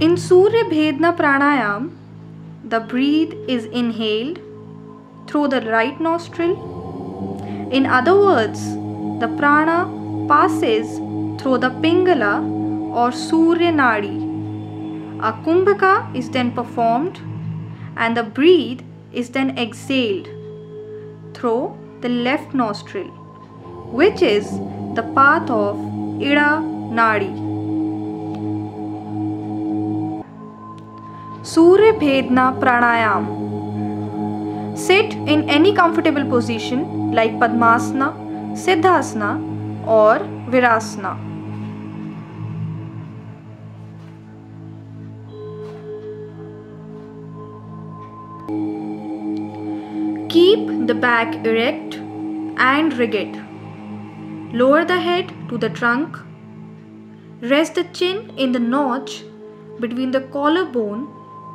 In Surya Bhedna Pranayam, the breath is inhaled through the right nostril. In other words, the prana passes through the Pingala or Surya Nadi. A Kumbhaka is then performed and the breath is then exhaled through the left nostril, which is the path of Ida Nadi. Surya Bhedna Pranayam. Sit in any comfortable position like Padmasana, Siddhasana or Virasana. Keep the back erect and rigid. Lower the head to the trunk. Rest the chin in the notch between the collarbone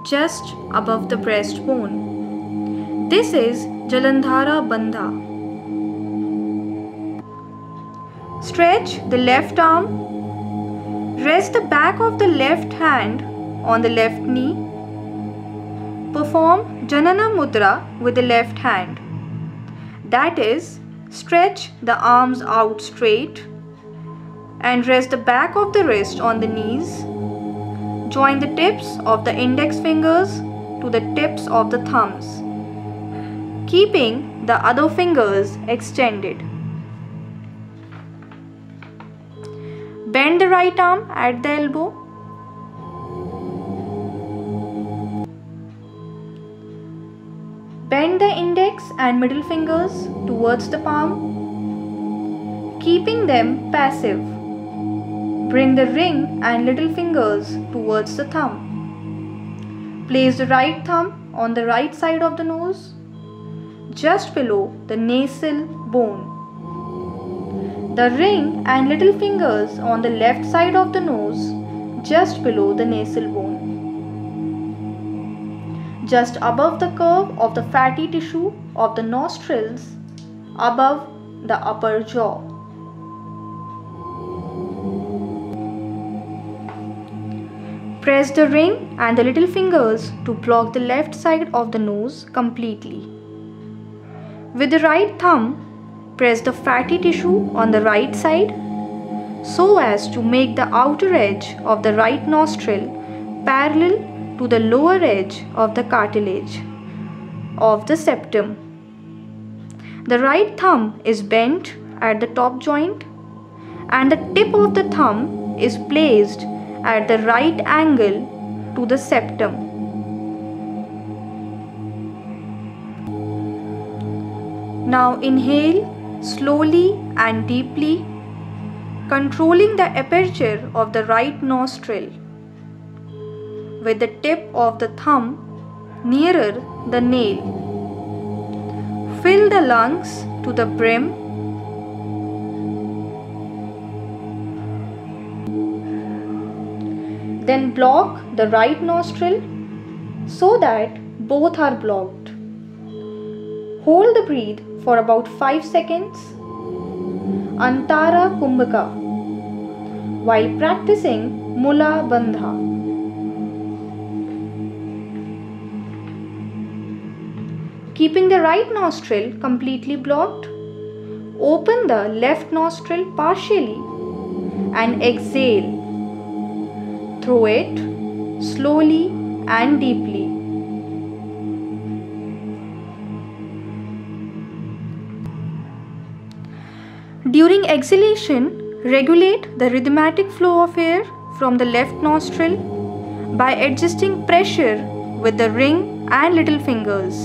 just above the breastbone. This is Jalandhara Bandha. Stretch the left arm. Rest the back of the left hand on the left knee. Perform Janana Mudra with the left hand. That is, stretch the arms out straight and rest the back of the wrist on the knees. Join the tips of the index fingers to the tips of the thumbs, keeping the other fingers extended. Bend the right arm at the elbow. Bend the index and middle fingers towards the palm, keeping them passive. Bring the ring and little fingers towards the thumb. Place the right thumb on the right side of the nose, just below the nasal bone. The ring and little fingers on the left side of the nose, just below the nasal bone. Just above the curve of the fatty tissue of the nostrils, above the upper jaw. Press the ring and the little fingers to block the left side of the nose completely. With the right thumb, press the fatty tissue on the right side so as to make the outer edge of the right nostril parallel to the lower edge of the cartilage of the septum. The right thumb is bent at the top joint and the tip of the thumb is placed at the right angle to the septum. Now inhale slowly and deeply, controlling the aperture of the right nostril with the tip of the thumb nearer the nail. Fill the lungs to the brim. Then block the right nostril so that both are blocked. Hold the breath for about 5 seconds, Antara Kumbhaka, while practicing Mula Bandha. Keeping the right nostril completely blocked, open the left nostril partially and exhale through it slowly and deeply. During exhalation, regulate the rhythmic flow of air from the left nostril by adjusting pressure with the ring and little fingers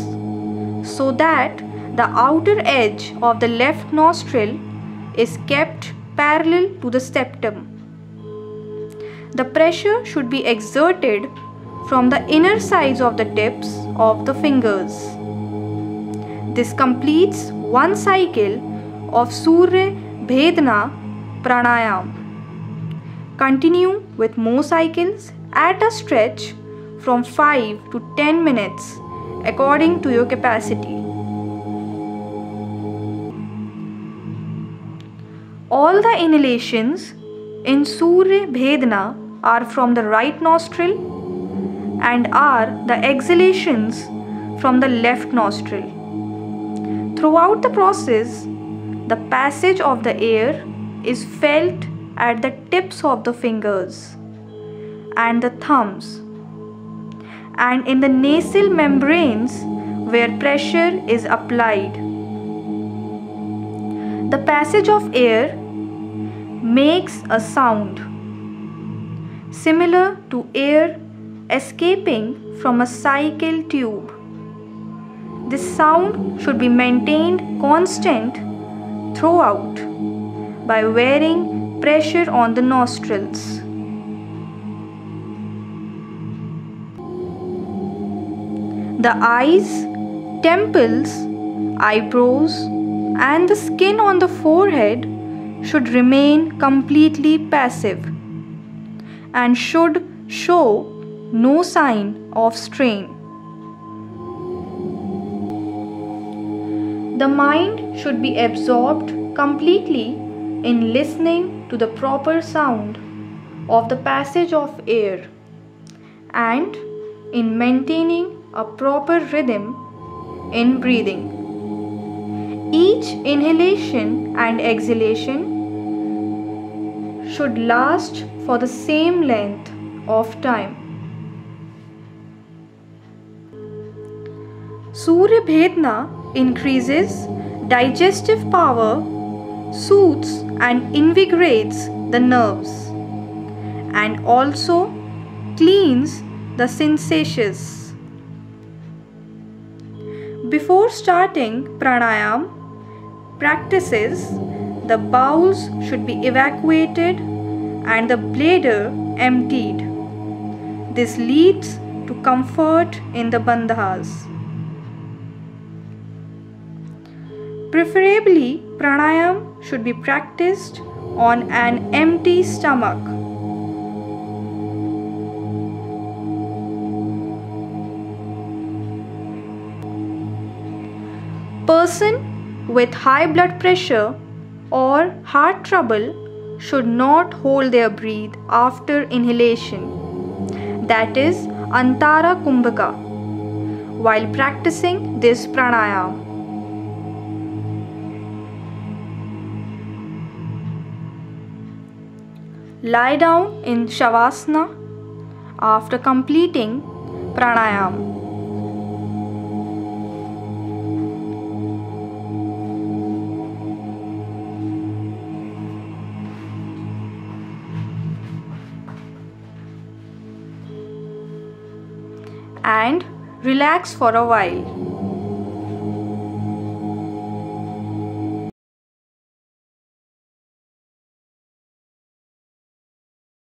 so that the outer edge of the left nostril is kept parallel to the septum. The pressure should be exerted from the inner sides of the tips of the fingers. This completes one cycle of Surya Bhedana Pranayam. Continue with more cycles at a stretch from 5 to 10 minutes according to your capacity. All the inhalations in Surya Bhedana are from the right nostril and are the exhalations from the left nostril. Throughout the process, the passage of the air is felt at the tips of the fingers and the thumbs and in the nasal membranes where pressure is applied. The passage of air makes a sound similar to air escaping from a cycle tube. This sound should be maintained constant throughout by varying pressure on the nostrils. The eyes, temples, eyebrows, and the skin on the forehead should remain completely passive and should show no sign of strain. The mind should be absorbed completely in listening to the proper sound of the passage of air and in maintaining a proper rhythm in breathing. Each inhalation and exhalation should last for the same length of time. Surya Bhedana increases digestive power, soothes and invigorates the nerves, and also cleans the sensations. Before starting pranayam practices, the bowels should be evacuated and the bladder emptied. This leads to comfort in the bandhas. Preferably, pranayam should be practiced on an empty stomach. Person with high blood pressure or heart trouble should not hold their breath after inhalation, that is Antara Kumbhaka, while practicing this pranayam. Lie down in Shavasana after completing pranayam. And relax for a while.